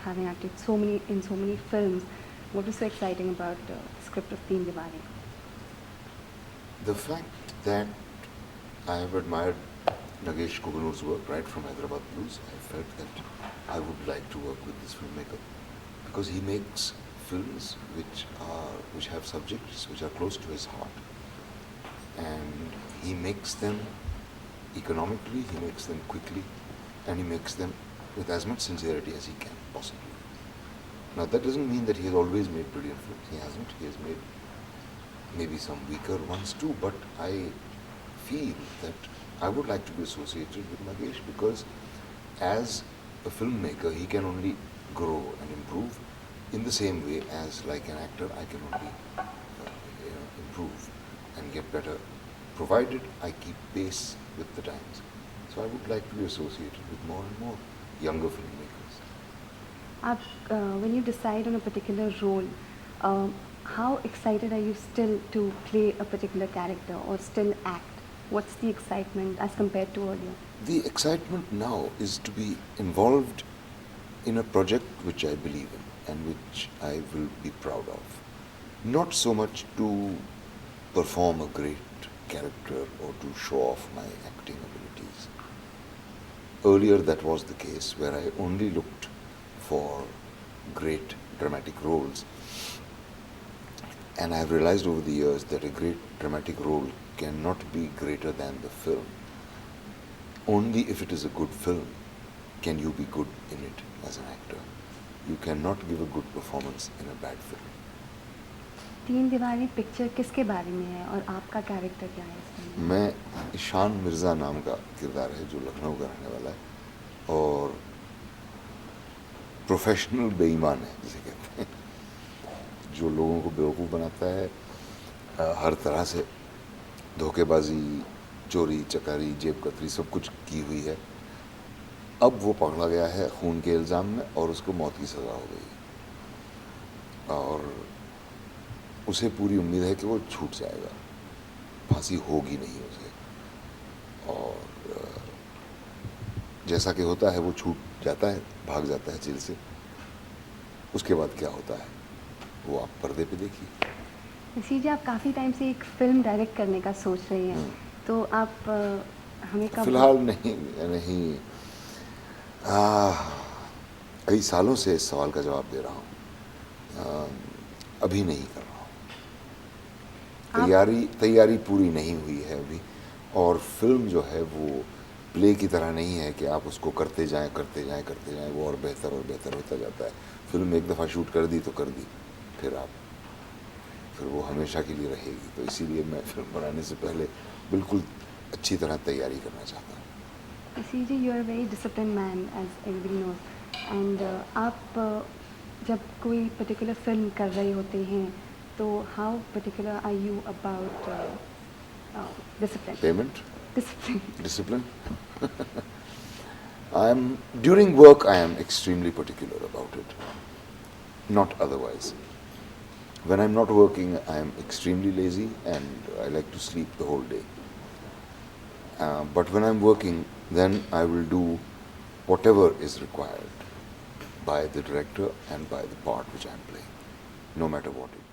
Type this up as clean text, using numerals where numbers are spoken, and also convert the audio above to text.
having acted in so many films, what was so exciting about the script of Teen Diwali? The fact that I have admired Nagesh Kuganur's work right from Hyderabad Blues, I felt that I would like to work with this filmmaker because he makes films which have subjects which are close to his heart, and he makes them economically, he makes them quickly, and he makes them with as much sincerity as he can possibly. Now that doesn't mean that he has always made brilliant films. He hasn't. He has made maybe some weaker ones too, but I feel that I would like to be associated with Nagesh because as a filmmaker he can only grow and improve in the same way as like an actor I can only improve and get better provided I keep pace with the times. So I would like to be associated with more and more younger filmmakers. When you decide on a particular role, how excited are you still to play a particular character or still act? What's the excitement as compared to earlier? The excitement now is to be involved in a project which I believe in and which I will be proud of. Not so much to perform a great character or to show off my acting abilities. Earlier that was the case where I only looked for great dramatic roles, and I have realized over the years that a great dramatic role cannot be greater than the film. Only if it is a good film can you be good in it as an actor. You cannot give a good performance in a bad film. तीन दीवारी picture किसके बारे में है और आपका character क्या है इसमें? मैं ईशान मिर्ज़ा नाम का किरदार है जो लखनऊ का रहने वाला है और प्रोफेशनल बेईमान है जिसे कहते हैं, जो लोगों को बेवकूफ़ बनाता है, हर तरह से धोखेबाजी, चोरी चकारी, जेब कतरी सब कुछ की हुई है। अब वो पकड़ा गया है खून के इल्ज़ाम में और उसको मौत की सज़ा हो गई और उसे पूरी उम्मीद है कि वो छूट जाएगा, फांसी होगी नहीं उसे। और जैसा कि होता है वो छूट जाता है, भाग जाता है जेल से। उसके बाद क्या होता है वो आप पर्दे पे देखिए। ऋषि जी, आप काफ़ी टाइम से एक फिल्म डायरेक्ट करने का सोच रही हैं, तो आप हमें कब? फिलहाल नहीं कई सालों से इस सवाल का जवाब दे रहा हूँ, अभी नहीं कर रहा हूँ। तैयारी पूरी नहीं हुई है अभी, और फिल्म जो है वो प्ले की तरह नहीं है कि आप उसको करते जाएं वो और बेहतर होता जाता है। फिल्म एक दफ़ा शूट कर दी तो कर दी, फिर वो हमेशा के लिए रहेगी। तो इसीलिए मैं फिल्म बनाने से पहले बिल्कुल अच्छी तरह तैयारी करना चाहता हूँ। Rishi ji, you are very discipline man as everybody knows, and आप जब कोई पर्टिकुलर फिल्म कर रहे होते हैं तो how particular are you about discipline? Payment? Discipline. Discipline? During work I am extremely particular about it, not otherwise. When I'm not working I am extremely lazy and I like to sleep the whole day. But when I'm working, then I will do whatever is required by the director and by the part which I'm playing, no matter what it is.